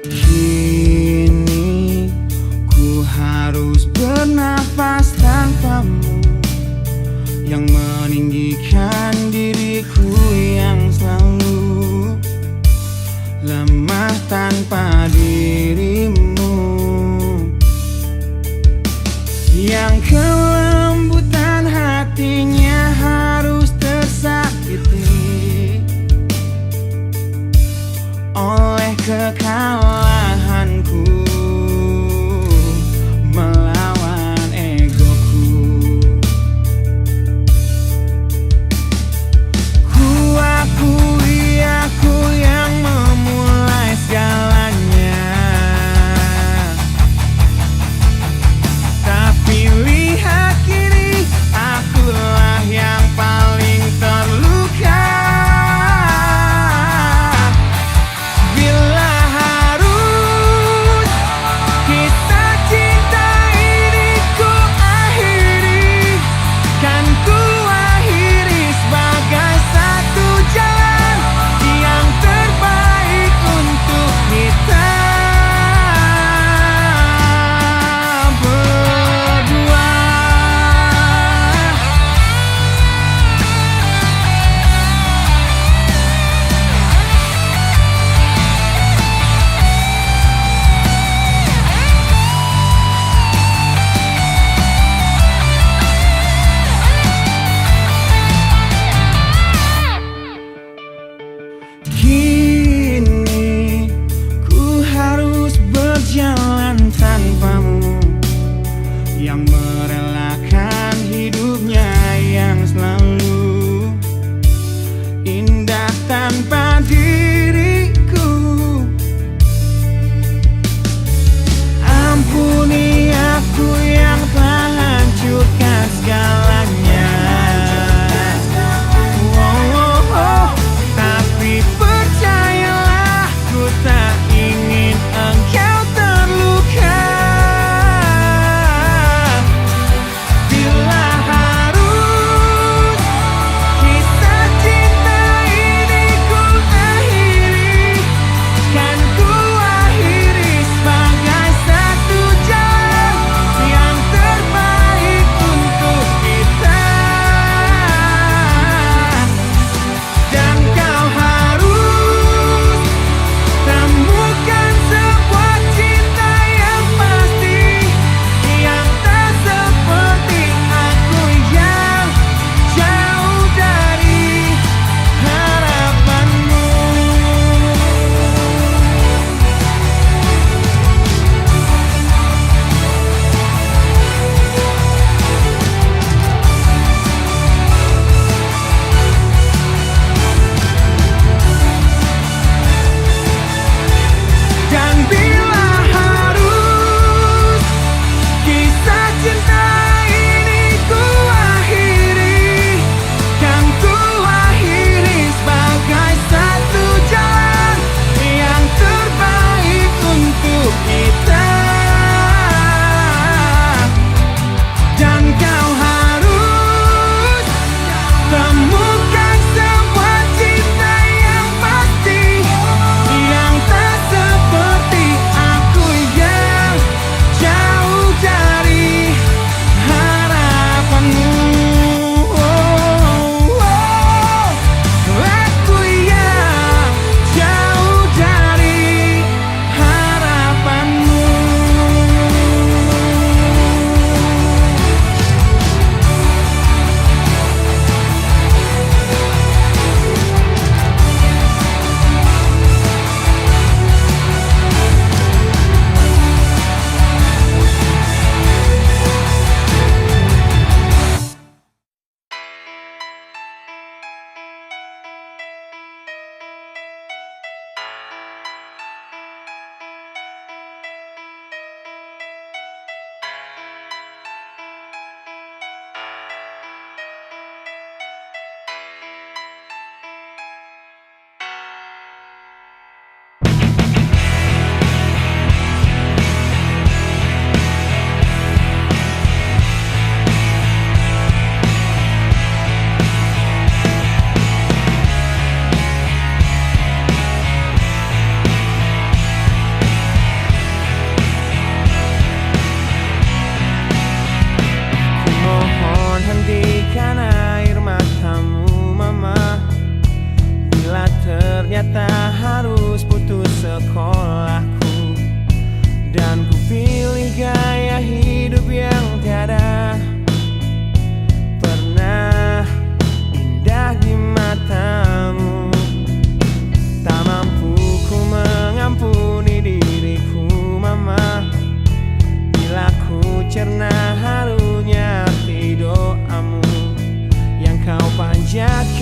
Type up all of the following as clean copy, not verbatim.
Kini ku harus bernafas tanpamu, yang meninggikan diriku yang selalu lemah tanpa dirimu, yang kelembutan hatinya harus tersakiti oleh kekalahanku melawan egoku. Ku akui aku yang memulai segalanya, tapi lihat kini akulah yang paling terluka. Bila harus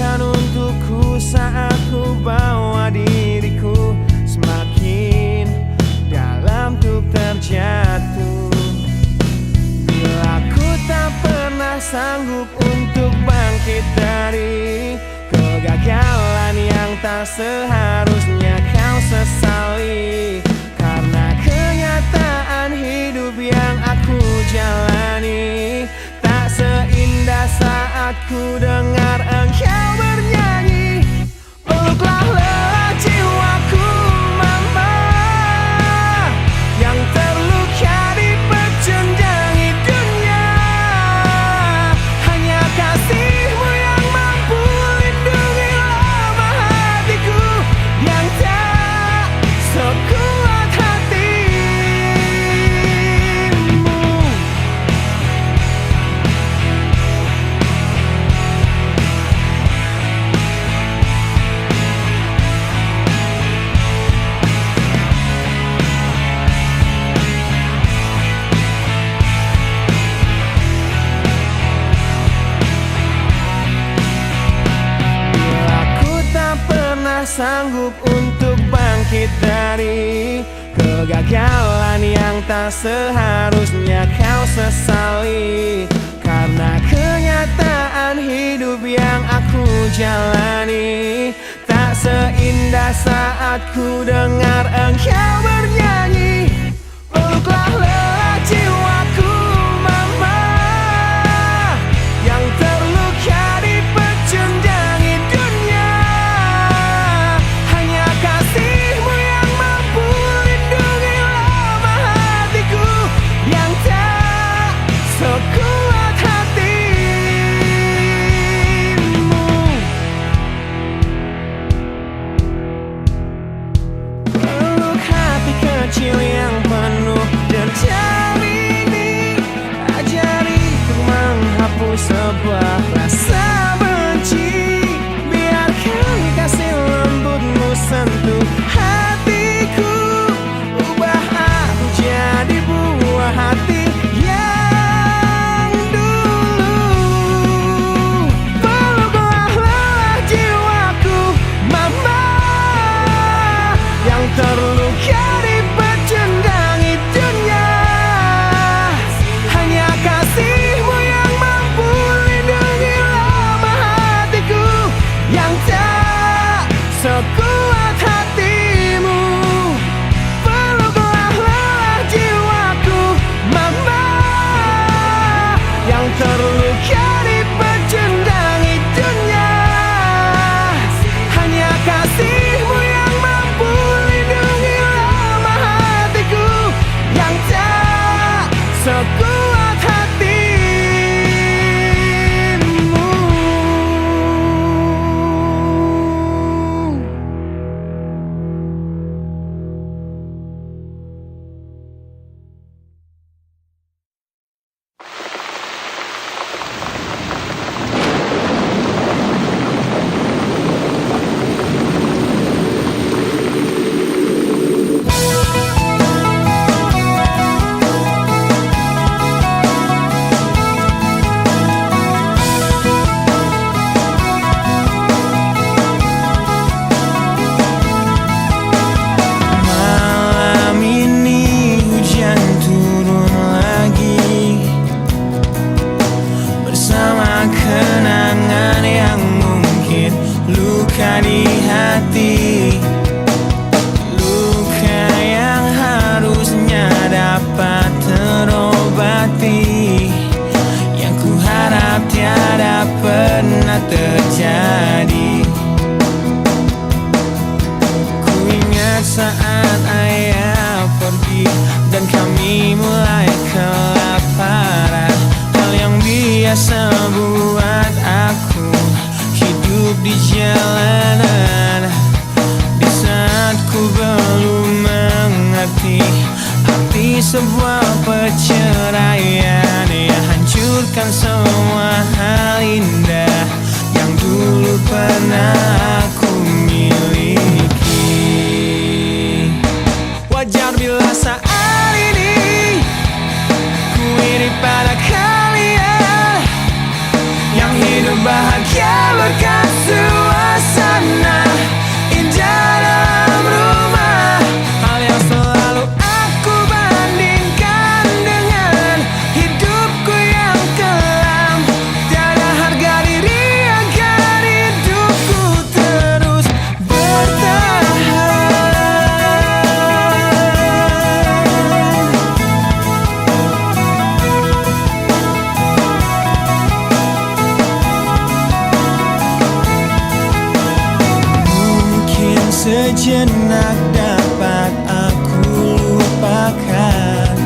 Doakan untukku saat ku bawa diriku semakin dalam untuk terjatuh. Bila ku tak pernah sanggup untuk bangkit dari kegagalan yang tak seharusnya kau sesali, karena kenyataan hidup yang aku jalani tak seindah saat ku dengar engkau bernyanyi. Peluklah lelah jiwaku mama, yang terluka dipecundangi dunia. Hanya kasihmu yang mampu lindungi lemah hatiku yang tak sekuat hatimu. Sanggup untuk bangkit dari kegagalan yang tak seharusnya kau sesali, karena kenyataan hidup yang aku jalani tak seindah saat ku dengar engkau bernyanyi. Peluklah lelah jiwaku mama, yang terluka dipecundangi dunia. Hanya kasihmu yang mampu lindungi lemah hatiku yang tak sekuat hatimu. Peluk hati kecil yang penuh dendam ini, ajari ku menghapus sebuah rasa benci. Biarkan kasih lembutmu sentuh hatiku, ubah aku jadi buah hati yang dulu. Peluklah lelah jiwaku mama, yang terluka dipecundangi dunia. Hanya kasihmu yang mampu lindungi lemah hatiku yang tak sekuat hatimu. Peluklah lelah jiwaku mama, yang terluka dipecundangi dunia. Hanya kasihmu yang mampu lindungi lemah hatiku yang tak sekuat hatimu. Malam ini hujan turun lagi, bersama kenangan yang mungkin luka di hati. Luka yang harusnya dapat terobati, yang ku harap tiada pernah terjadi. Ku ingat saat ayah pergi dan kami mulai kelaparan, hal yang biasa buat aku hidup di jalanan. Di saat ku belum mengerti arti sebuah perceraian yang hancurkan semua hal indah yang dulu pernah aku miliki. Wajar bila saat ini ku iri pada kalian yang hidup bahagia berkasih. sejenak dapat aku lupakan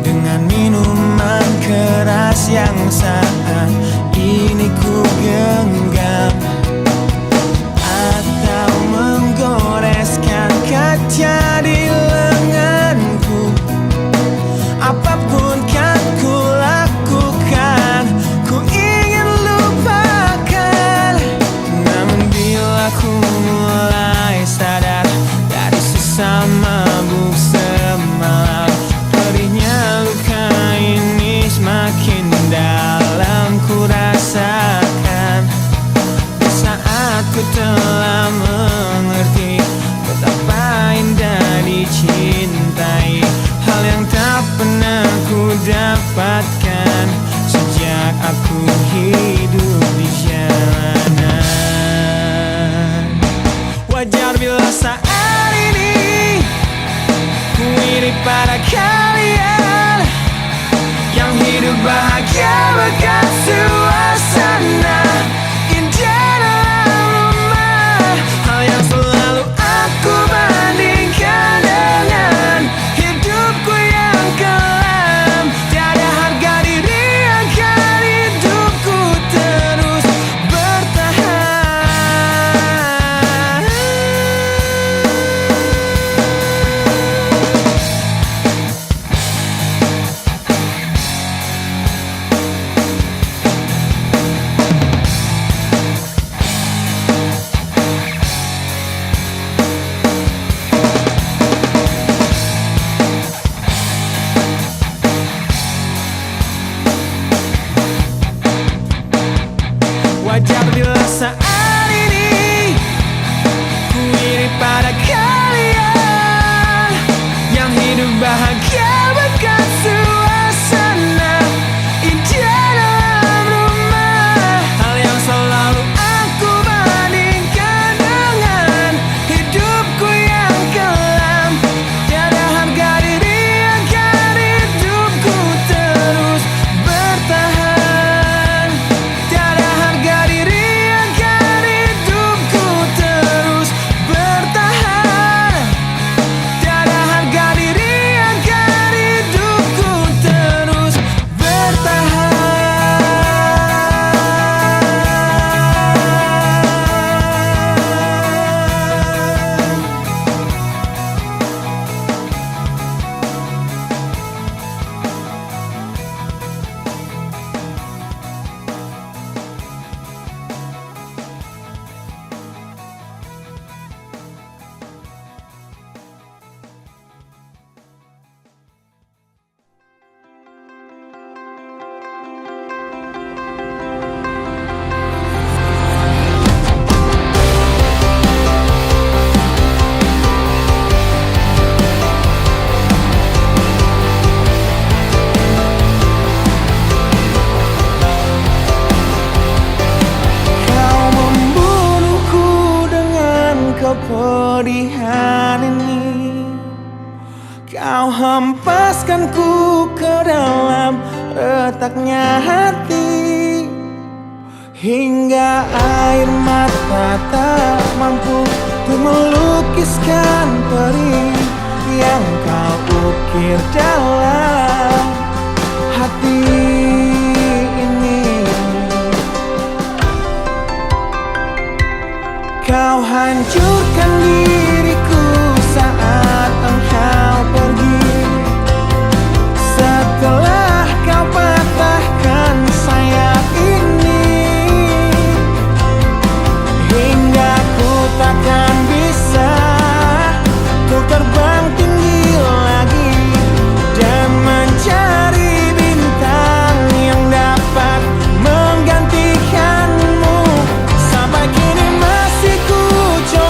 dengan minuman keras yang saat ini ku genggam, atau menggoreskan kaca di lenganku. Apapun kan ku lakukan, ku ingin lupakan. Namun bila ku mulai sadar dari sisa mabuk semalam, perihnya luka ini semakin dalam ku rasakan. Di saat ku telah mengerti betapa indah dicintai, hal yang tak pernah ku dapatkan sejak aku hidup di jalanan. Wajar bila saat ini ku iri pada kalian yang hidup bahagia berkat suasana indah dalam rumah. Hal yang selalu aku bandingkan dengan hidupku yang kelam. Tiada harga diri agar hidupku terus bertahan. Wajar bila saat ini ku iri pada kalian yang hidup bahagia berkat suasana indah dalam rumah. Hal yang selalu aku bandingkan dengan hidupku yang kelam. Tiada harga diri agar hidupku terus bertahan. Tiada harga diri agar hidupku terus bertahan. Tiada harga diri agar hidupku terus bertahan. Kau membunuhku dengan kepedihan ini. Kau hempaskanku ke dalam retaknya hati, hingga air mata tak mampu untuk melukiskan perih yang kau ukir dalam hati ini. Kau hancurkan diriku saat engkau pergi. Setelah kau patahkan sayap ini, hingga ku takkan bisa untuk terbang tinggi lagi dan mencari bintang yang dapat menggantikanmu. Sampai kini masih ku coba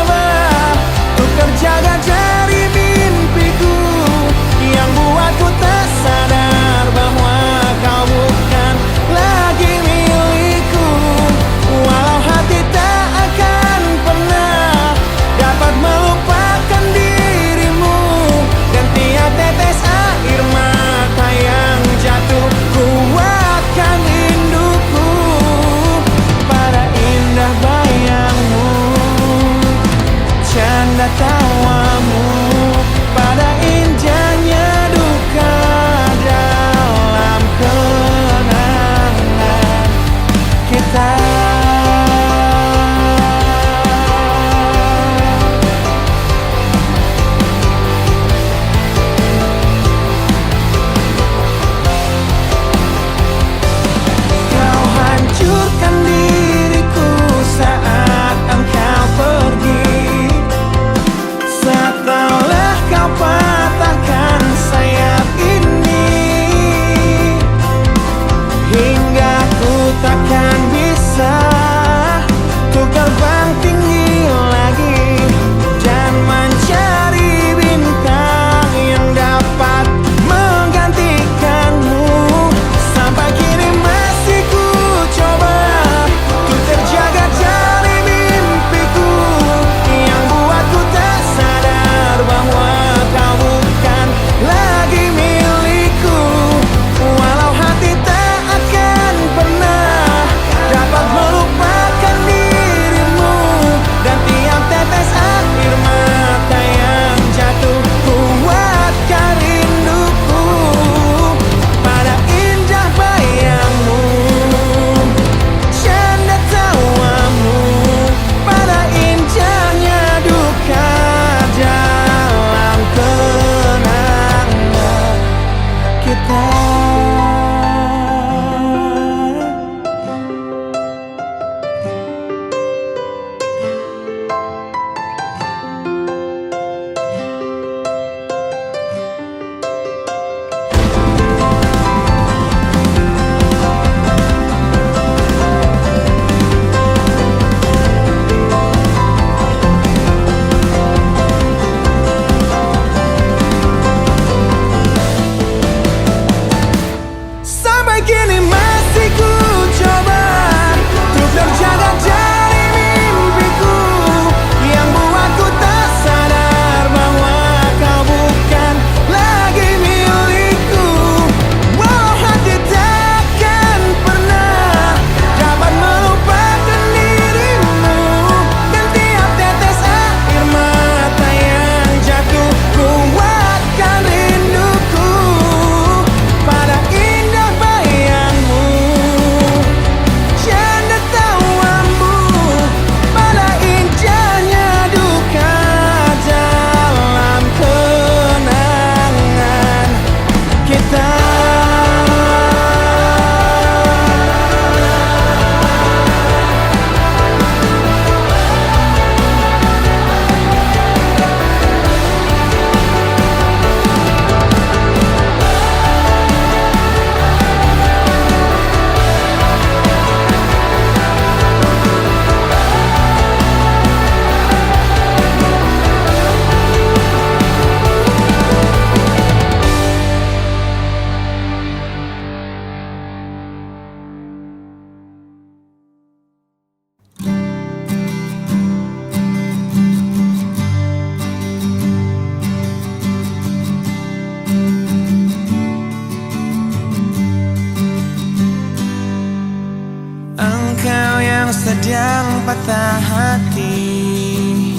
sedang patah hati,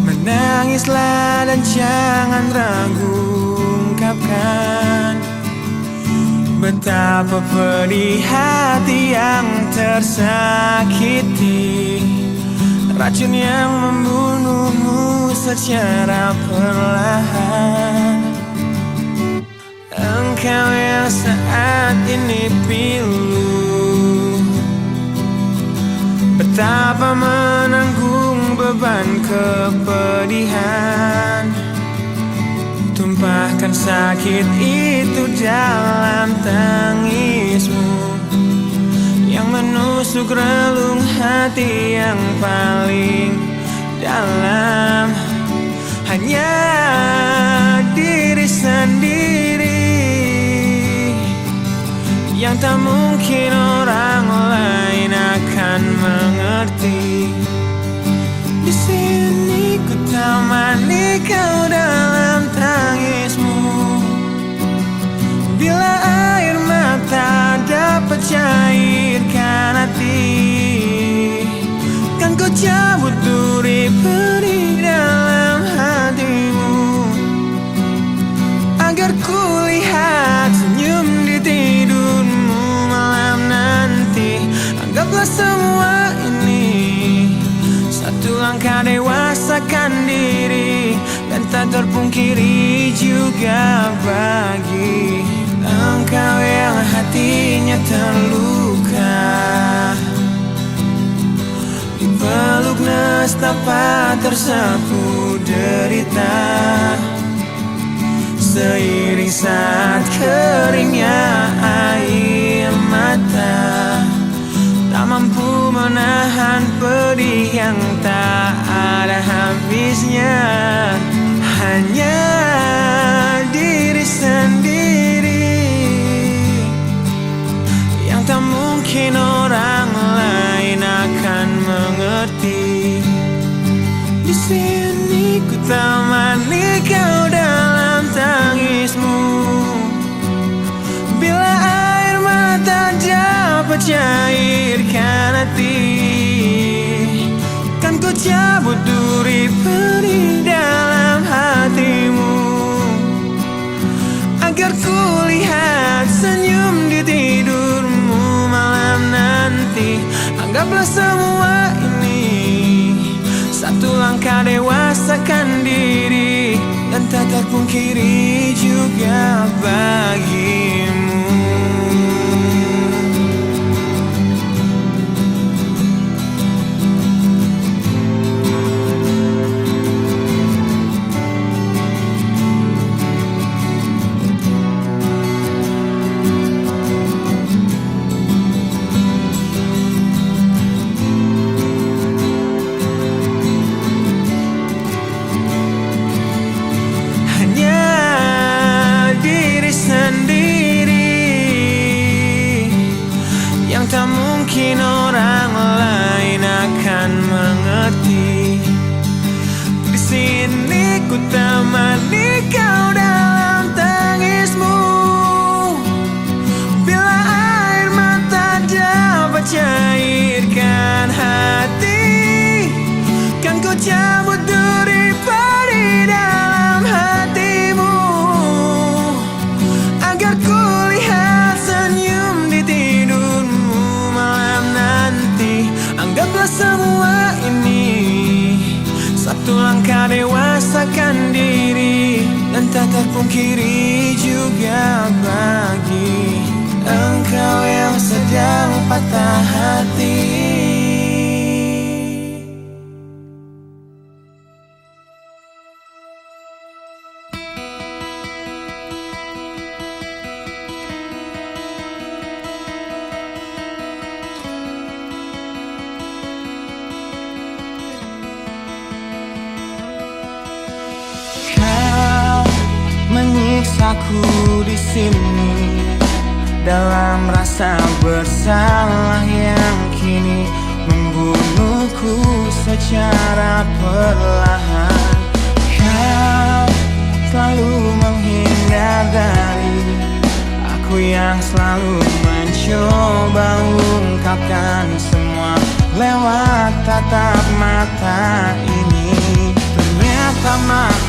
menangislah dan jangan ragu ungkapkan betapa pedih hati yang tersakiti. Racun yang membunuhmu secara perlahan. Engkau yang saat ini pilu, betapa menanggung beban kepedihan. Tumpahkan sakit itu dalam tangismu yang menusuk relung hati yang paling dalam. Hanya diri sendiri yang tak mungkin orang lain akan mengerti. Di sini ku temani kau dalam tangismu. Bila air mata dapat cairkan hati, kan ku cabut duri pedih dalam hatimu, agar ku lihat senyum di tidurmu malam nanti. Anggaplah semua ini satu langkah dewasakan diri, dan tak terpungkiri juga bagi engkau yang hatinya terluka, dipeluk nestapa tersapu derita. Seiring saat keringnya air mata, tak mampu menahan pedih yang tak ada habisnya. Hanya diri sendiri yang tak mungkin orang lain akan mengerti. Di sini ku temani kau dalam tangismu. Bila air mata dapat cairkan hati, kan ku cabut duri pedih dalam hatimu, agar ku lihat senyum di tidurmu malam nanti. Anggaplah semua ini satu langkah dewasakan diri, dan tak terpungkiri juga bagimu. Tak mungkin orang lain akan mengerti. Di sini ku temani kau dalam tangismu. Bila air mata dapat cairkan hati, kan ku cabut duri pedih dalam hatimu, agar ku lihat senyum di tidurmu. Anggaplah semua ini satu langkah dewasakan diri, dan tak terpungkiri juga bagi engkau yang sedang patah hati. Menyiksaku di sini dalam rasa bersalah yang kini membunuhku secara perlahan. Kau selalu menghindar dari aku yang selalu mencoba ungkapkan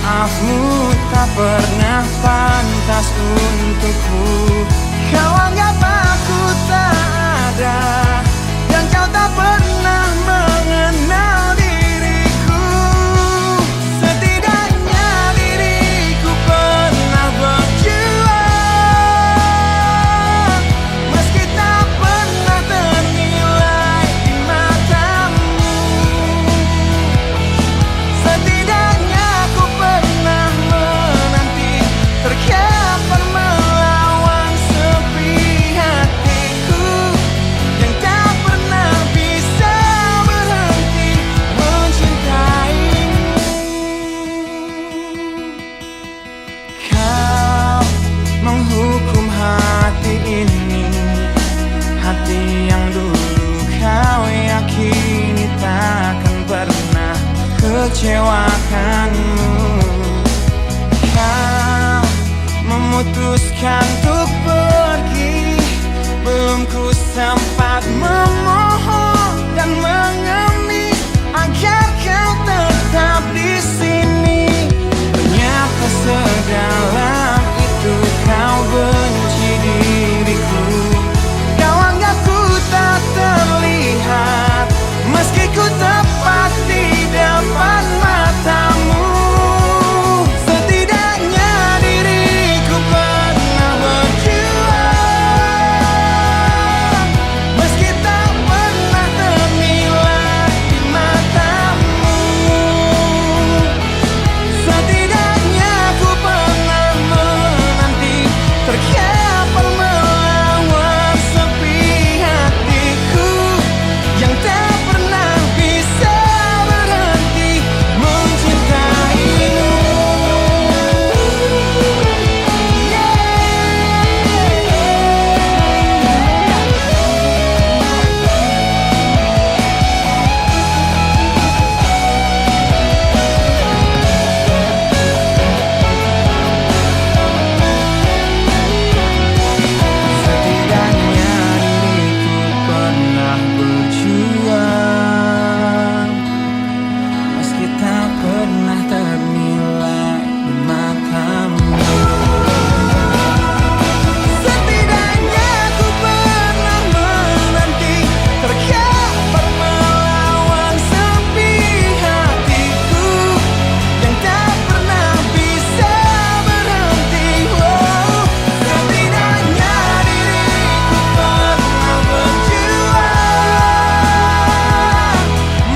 maafmu tak pernah pantas untukku. Kau anggap aku tak ada, dan kau tak pernah mengenal diriku. Setidaknya diriku pernah berjuang, meski tak pernah ternilai di matamu. Setidaknya aku pernah menanti, terkapan melawan sepi hatiku yang tak pernah bisa berhenti mencintaimu. Kau menghukum hati ini, hati yang dulu kau yakini takkan pernah kecewakanmu. Kau memutuskan untuk pergi, belum ku sempat memohon dan mengemis agar kau tetap di sini. Ternyata sedalam itu kau benci diriku. Kau anggap ku tak terlihat, meski ku tepat di depan matamu. Setidaknya diriku pernah berjuang, meski tak pernah ternilai di matamu. Setidaknya ku pernah menanti, terkapan melawan sepi hatiku yang tak pernah bisa berhenti mencintaimu. Setidaknya diriku pernah berjuang, meski tak pernah ternilai di matamu. Setidaknya ku pernah menanti, terkapan melawan sepi hatiku yang tak pernah bisa berhenti. Setidaknya diriku pernah berjuang,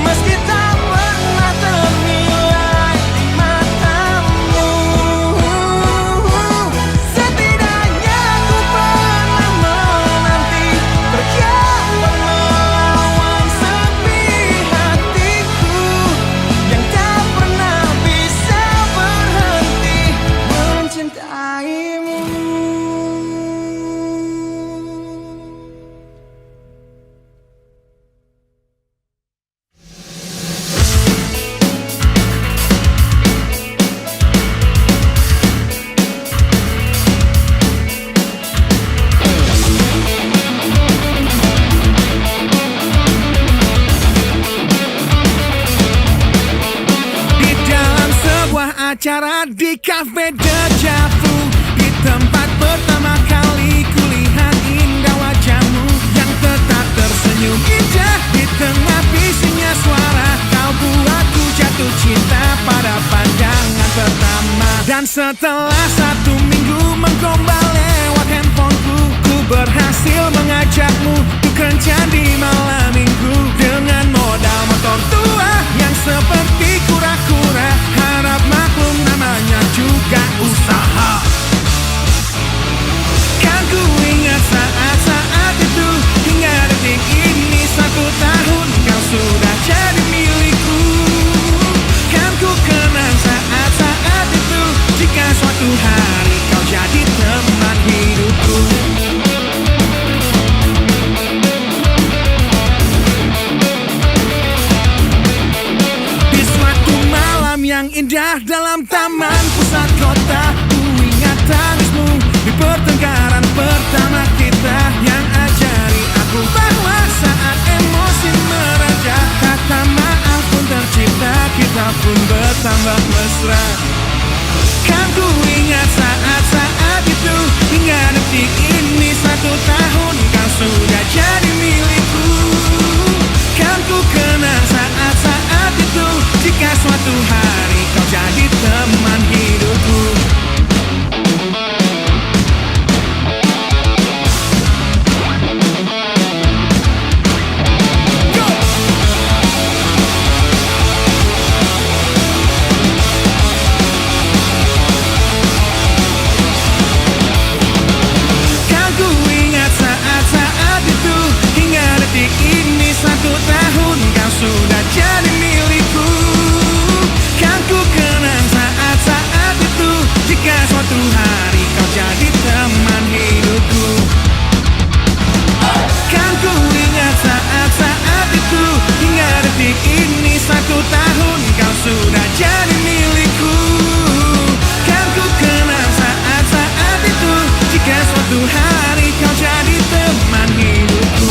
meski tak pernah ternilai di matamu. Setidaknya ku pernah menanti, terkapan melawan sepi hatiku yang tak pernah bisa berhenti mencintaimu. Di dalam sebuah acara di Cafe Deja Vu, di tempat pertama kali kulihat indah wajahmu yang tetap tersenyum indah di tengah bisingnya suara. Kau buatku jatuh cinta pada pandangan pertama. Dan setelah 1 minggu menggombal lewat handphoneku, ku berhasil mengajakmu untuk kencan di malam minggu dengan modal motor tua yang seperti kura-kura. Harap maklum namanya juga usaha. Kan ku ingat saat-saat itu, hingga detik ini 1 tahun kau sudah jadi milikku. Kan ku kenang saat-saat itu, jika suatu hari kau jadi teman hidupku. Di suatu malam yang indah dalam taman pusat kota, ku ingat tangismu di pertengkaran pertama kita yang ajari aku bahwa saat emosi mereda, kata maaf pun tercipta, kita pun bertambah mesra. Kan ku ingat saat-saat itu, hingga detik ini 1 tahun kau sudah jadi milikku. Kan ku kenang saat-saat itu, jika suatu hari kau jadi teman hidupku. Sudah jadi milikku. Kan ku kenang saat-saat itu, jika suatu hari kau jadi teman hidupku. Kan ku ingat saat-saat itu, hingga detik ini 1 tahun kau sudah jadi milikku. Kan ku kenang saat-saat itu, jika suatu hari kau jadi teman hidupku.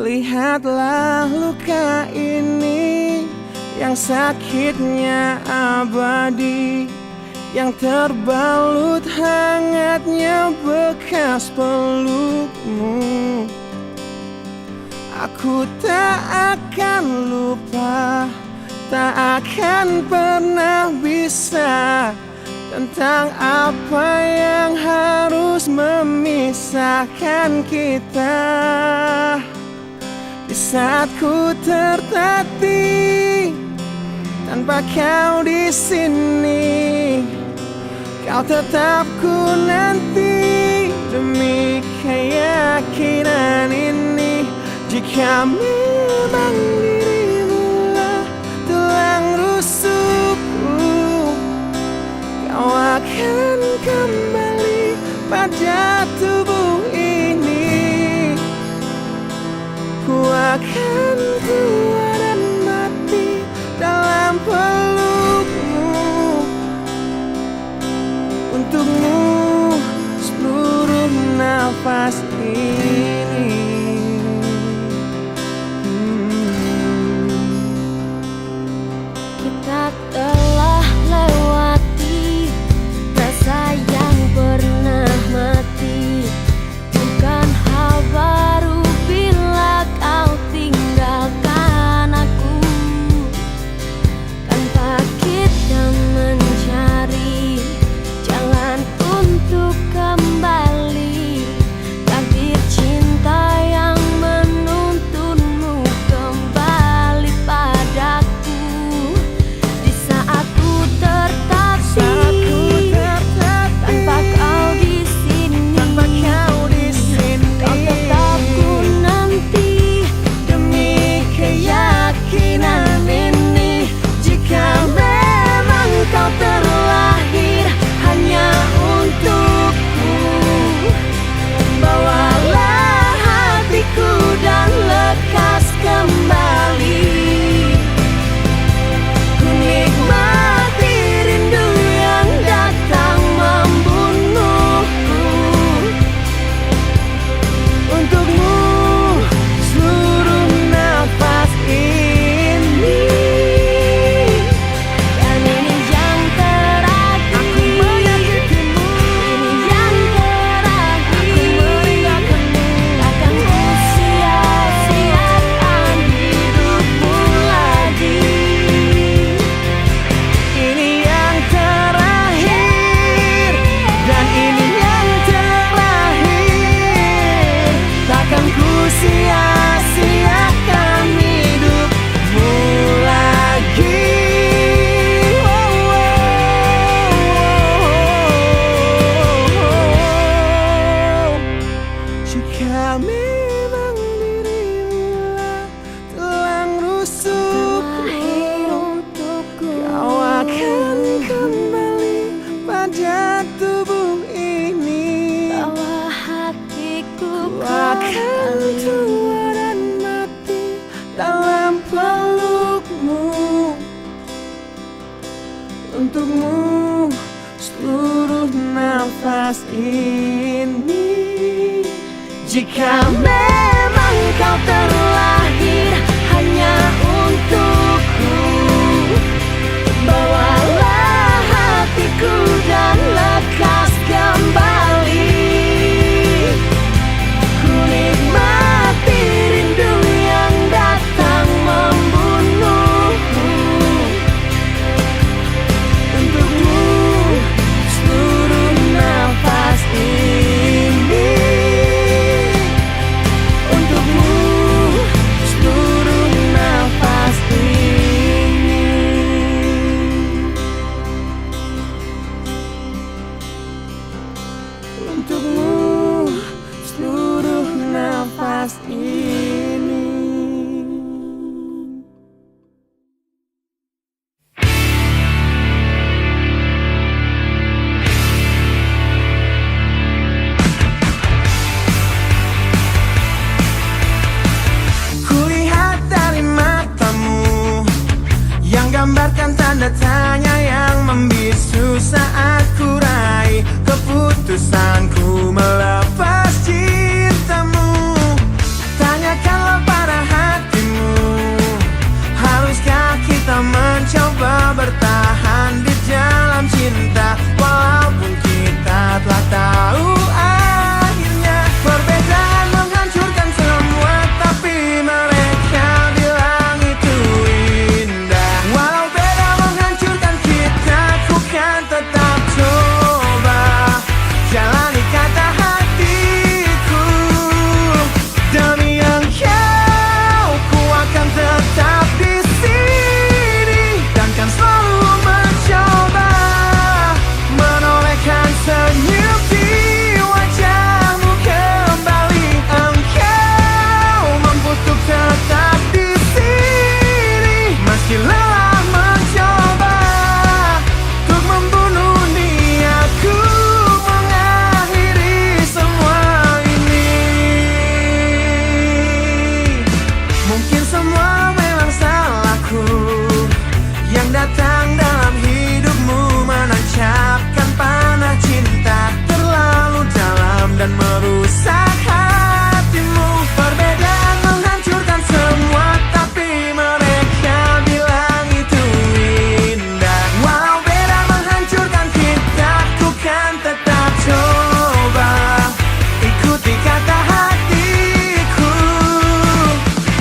Lihatlah luka ini, yang sakitnya abadi, yang terbalut hangatnya bekas pelukmu. Aku tak akan lupa, tak akan pernah bisa, tentang apa yang harus memisahkan kita. Di saat ku tertatih tanpa kau di sini, kau tetap ku nanti demi keyakinan ini. Jika memang dirimu lah tulang rusukku, kau akan kembali pada tubuh ini. Ku akan tua dan mati dalam pelukmu. Untukmu seluruh nafas ini. Kita telah lewati rasa yang pernah mati. Bukan hal baru bila kau tinggalkan. untukmu seluruh nafas ini. Jika Memang kau terlahir hanya untukku, bawalah hatiku dan lekas kembali. Ku nikmati rindu yang datang membunuhku. Untukmu seluruh nafas ini. Untukmu seluruh nafas ini. Untukmu seluruh nafas ini. Kulihat dari matamu yang gambarkan tanda tanya yang membisu saat ku raih keputusanku melepas cintamu. Tanyakanlah pada hatimu, haruskah kita mencoba bertahan di dalam cinta walaupun kita telah tahu akhirnya. Perbedaan menghancurkan semua, tapi mereka bilang itu indah. Walau beda menghancurkan kita, ku kan tetap coba jalani kata hatiku. Demi engkau, ku akan tetap di sini dan kan selalu mencoba menolehkan senyum di wajahmu kembali. Engkau mampu untuk tetap di sini meski lelah mencoba untuk membunuh niatku mengakhiri semua ini. Mungkin semua memang salahku yang datang dalam hidupmu menancapkan panah cinta terlalu dalam dan merusak hatimu. Perbedaan menghancurkan semua, tapi mereka bilang itu indah. Walau beda menghancurkan kita, ku kan tetap coba ikuti kata hatiku.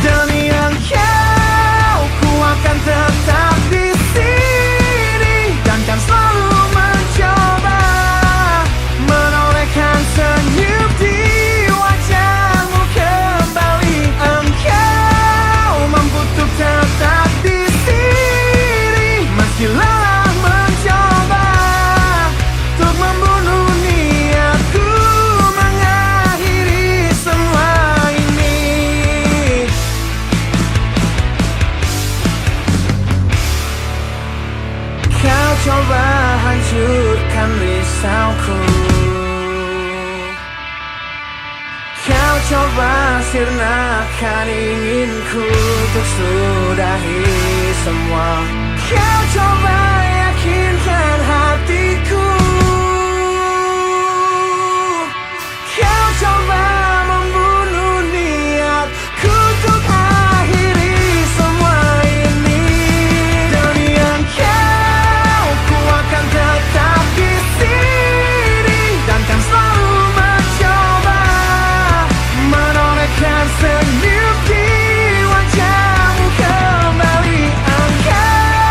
Demi engkau, ku akan tetap di sini dan kan selalu mencoba menolehkan senyum di wajahmu kembali. Engkau mampu untuk tetap di sini meski lelah mencoba untuk membunuh niatku mengakhiri semua ini. Kau coba hancurkan risauku, kau coba sirnakan inginku untuk sudahi semua. Kau coba yakinkan hatiku, kau coba membunuh niatku untuk akhiri semua ini. Demi engkau, ku akan tetap di sini dan kan selalu mencoba menolehkan senyum di wajahmu kembali. Engkau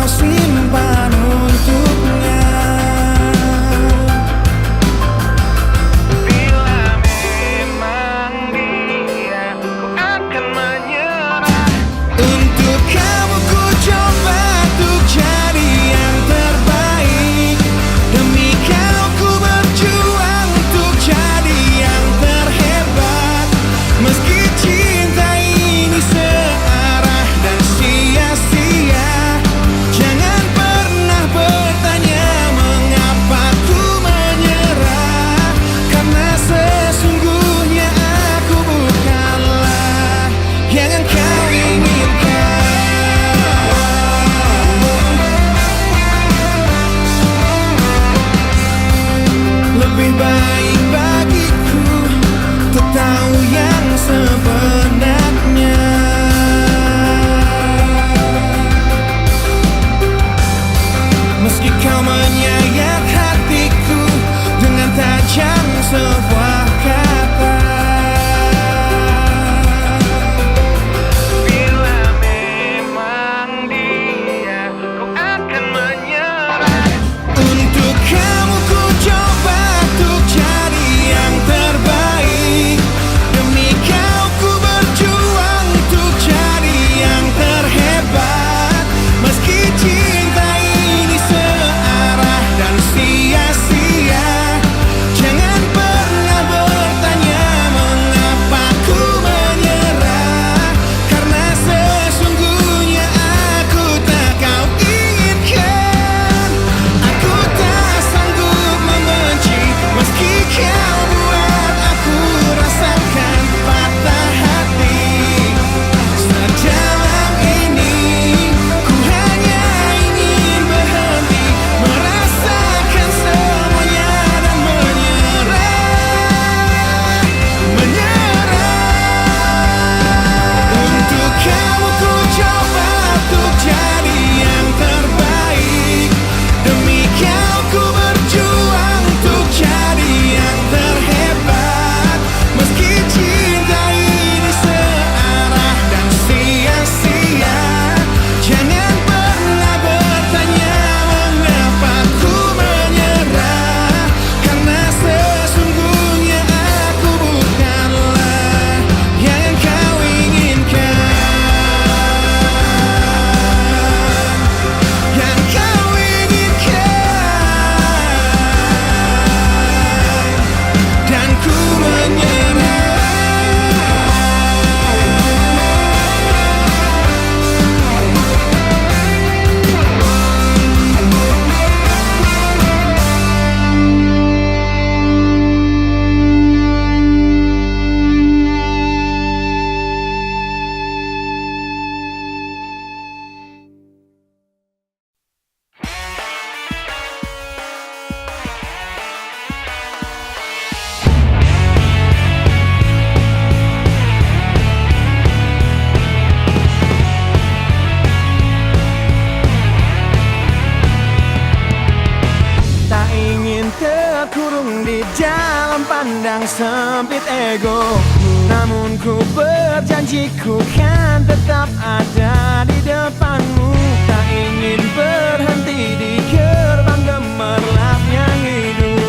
kau simpan untuknya. Bila memang dia, ku akan menyerah. Untuk kamu ku coba untuk jadi yang terbaik. Demi kau ku berjuang untuk jadi yang terhebat. Meski cinta ini searah dan sia-sia, jangan pernah bertanya mengapa ku menyerah. Karena sesungguhnya aku bukanlah yang engkau inginkan. Lebih baik bagiku untuk tahu yang sebenarnya. Meski kau menyayat hatiku dengan tajam sebuah kata. Bila memang dia, ku akan menyerah. Untuk kamu ku coba untuk jadi yang terbaik. Demi kau ku berjuang untuk jadi yang terhebat. Meski cinta ini searah dan sia-sia, jangan pernah bertanya mengapa ku menyerah. Karena sesungguhnya aku tak kau inginkan. Aku tak sanggup membenci, meski kau buat aku rasakan patah hati. Sedalam ini ku hanya ingin berhenti merasakan semuanya dan menyerah. Untuk kamu ku coba untuk jadi yang terbaik. Demi kau ku berjuang untuk jadi yang terhebat. Meski cinta ini searah dan sia-sia, jangan pernah bertanya mengapa ku menyerah. Karena sesungguhnya aku bukanlah yang kau inginkan. Yang kau inginkan. Dan ku menyerah. Tak ingin terkurung di dalam pandang sempit ego. Namun ku berjanji ku kan tetap ada di depanmu. Tak ingin berhenti di gerbang gemerlapnya hidup,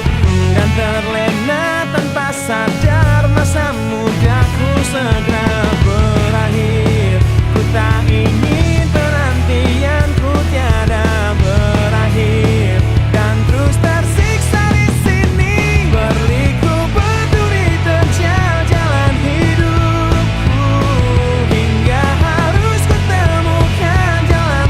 dan terlena tanpa sadar masa mudaku segera berakhir. Ku tak ingin penantianku tiada berakhir, dan terus tersiksa di sini berliku berduri terjal jalan hidupku. Hingga harus ku temukan jalan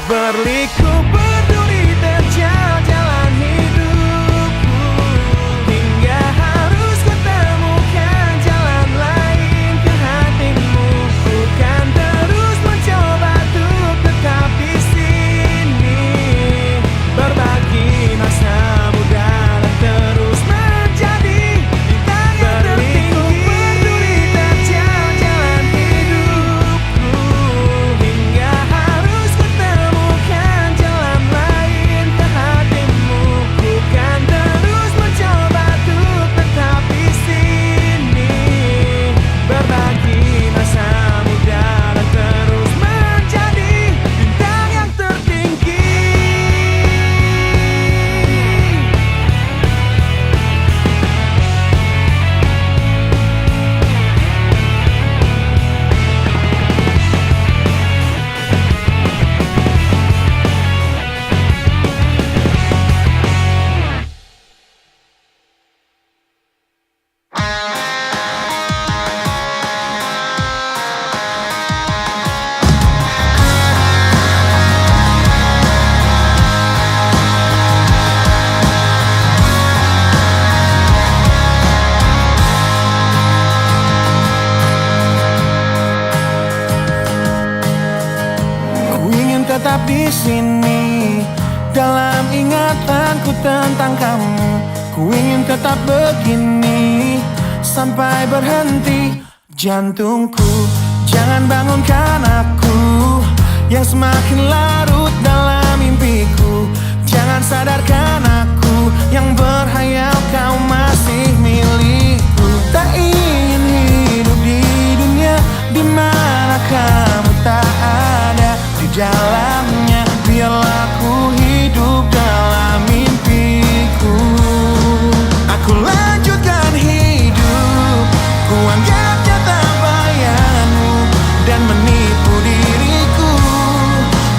Berliku peduli terjal jalan hidupku, hingga harus ku temukan jalan lain ke hatimu. Ku kan terus mencoba untuk tetap di sini, berbagi masa muda dan terus menjadi bintang yang tertinggi. Peduli terjal jalan hidupku, hingga harus ku temukan jalan lain ke hatimu. Ku kan terus mencoba untuk tetap di sini, berbagi masa muda dan terus menjadi bintang yang tertinggi. Ku ingin tetap di sini dalam ingatanku tentang kamu. Ku ingin tetap begini sampai berhenti jantungku. Jangan bangunkan aku yang semakin larut dalam mimpiku. Jangan sadarkan aku yang berhayal kau masih milikku. Tak ingin hidup di dunia di mana kamu tak ada di dalamnya. Biarlah ku hidup dalam mimpiku. Aku lanjutkan hidup, ku anggap nyata bayanmu dan menipu diriku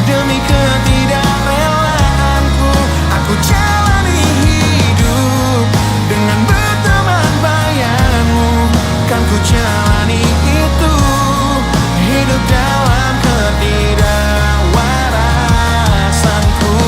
demi ketidakrelaanku. Aku jalani hidup dengan berteman bayanmu. Kan ku jalani itu, hidup dalam ketidakwarasanku.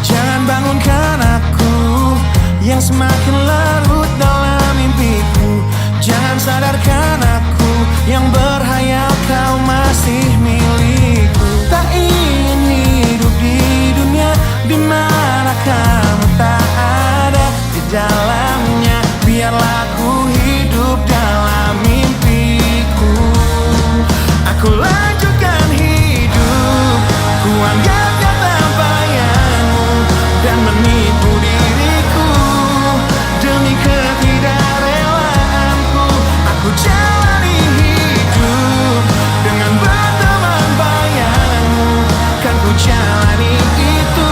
Jangan bangunkan aku yang semakin larut dalam mimpiku. Jangan sadarkan aku yang berhayal kau masih milikku. Tak ingin hidup di dunia di mana kamu tak ada di dalamnya. Biarlah ku hidup dalam mimpiku. Aku lanjutkan hidup, ku anggap nyata bayanmu dan menipu diriku demi ketidakrelaanku. Aku jalani hidup dengan berteman bayanmu. Kan ku jalani itu,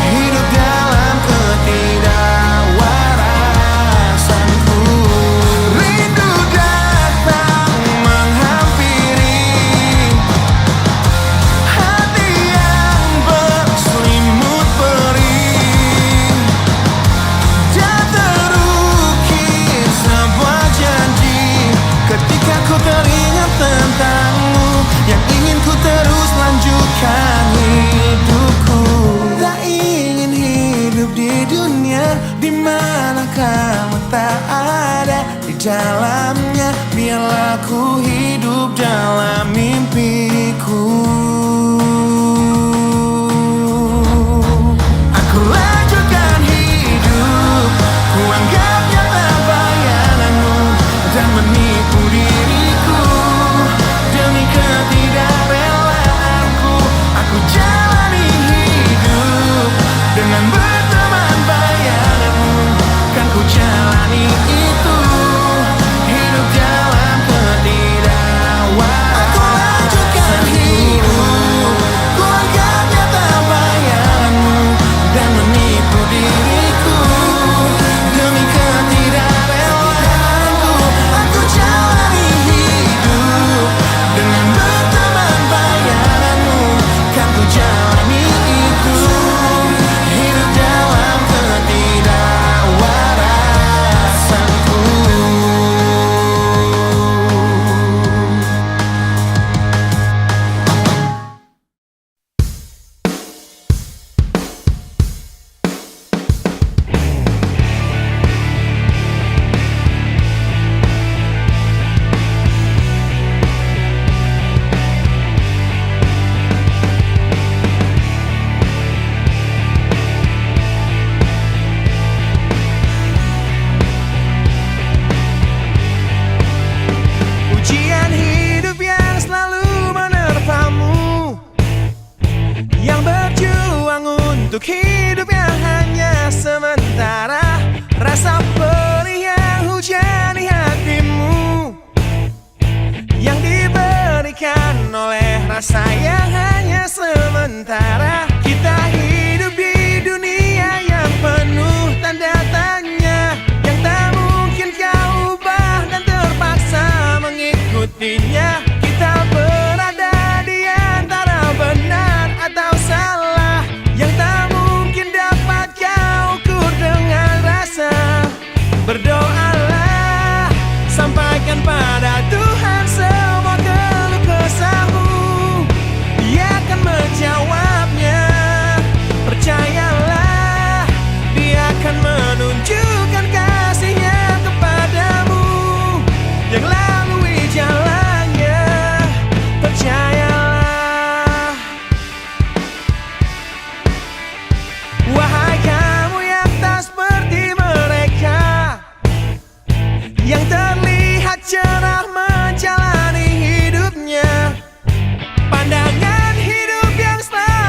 hidup dalam ketidakwarasanku. Rindu datang menghampiri hati yang berselimut perih, dan terukir sebuah janji ketika ku teringat tentangmu, yang ingin ku terus lanjutkan hidupku. Tak ingin hidup di dunia di mana kamu tak ada di dalamnya. Biarlah ku hidup dalam mimpiku. Aku lanjutkan hidup, ku anggap nyata bayanganmu dan menipu diriku demi ketidakrelaanku. Aku jalani hidup dengan berteman bayanganmu. Kan ku jalani itu, hidup dalam ketidakwarasanku. untuk hidup yang hanya sementara. Rasa perih yang hujani hatimu, yang diberikan oleh rasa yang hanya sementara. Kita hidup di dunia yang penuh tanda tanya, yang tak mungkin kau ubah dan terpaksa mengikutinya. Kita berada di antara benar atau salah, yang tak mungkin dapat kau ukur dengan rasa. Berdoalah, sampaikan pada Tuhan semua keluh kesahmu, Dia akan menjawabnya. Percayalah, Dia akan menunjukkan kasih-Nya kepadamu, yang lalui jalannya. Percayalah. Wahai kamu yang tak seperti mereka, yang terlihat cerah menjalani hidupnya, pandangan hidup yang selalu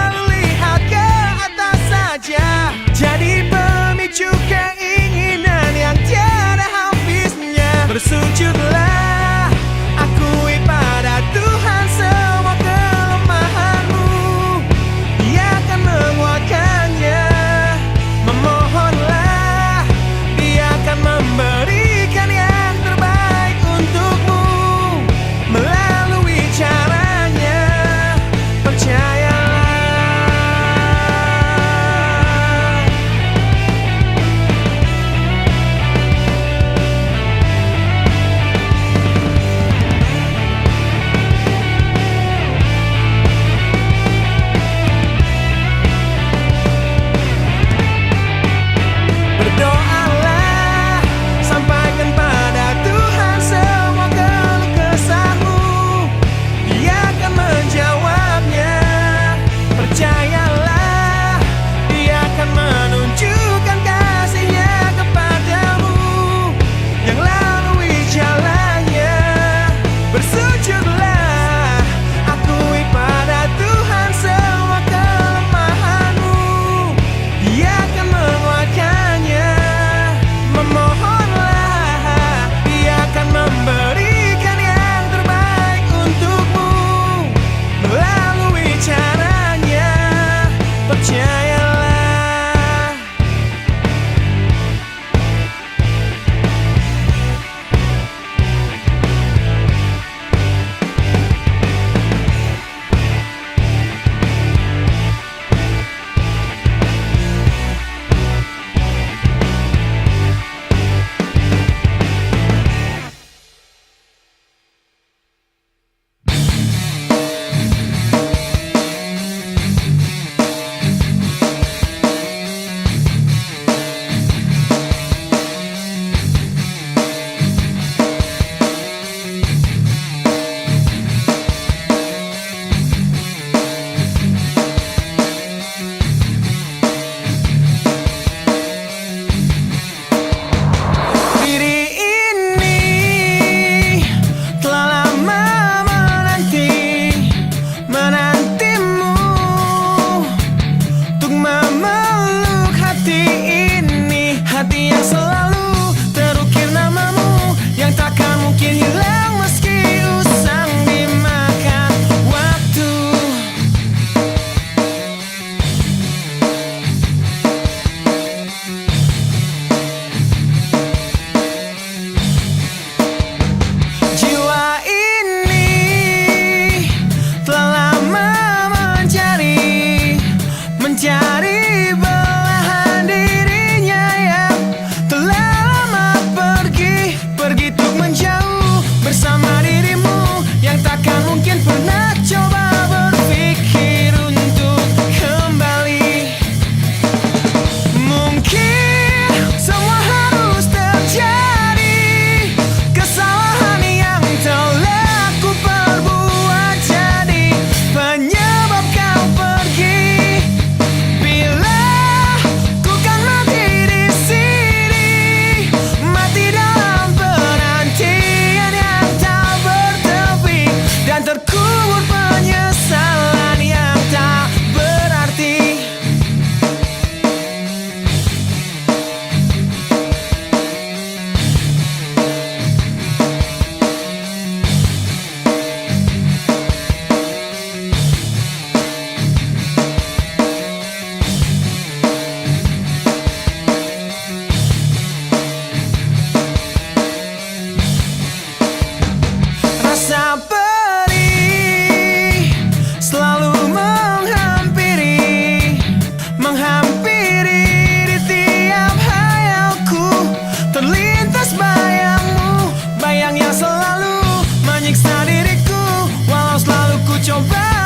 menyiksa diriku, walau selalu ku coba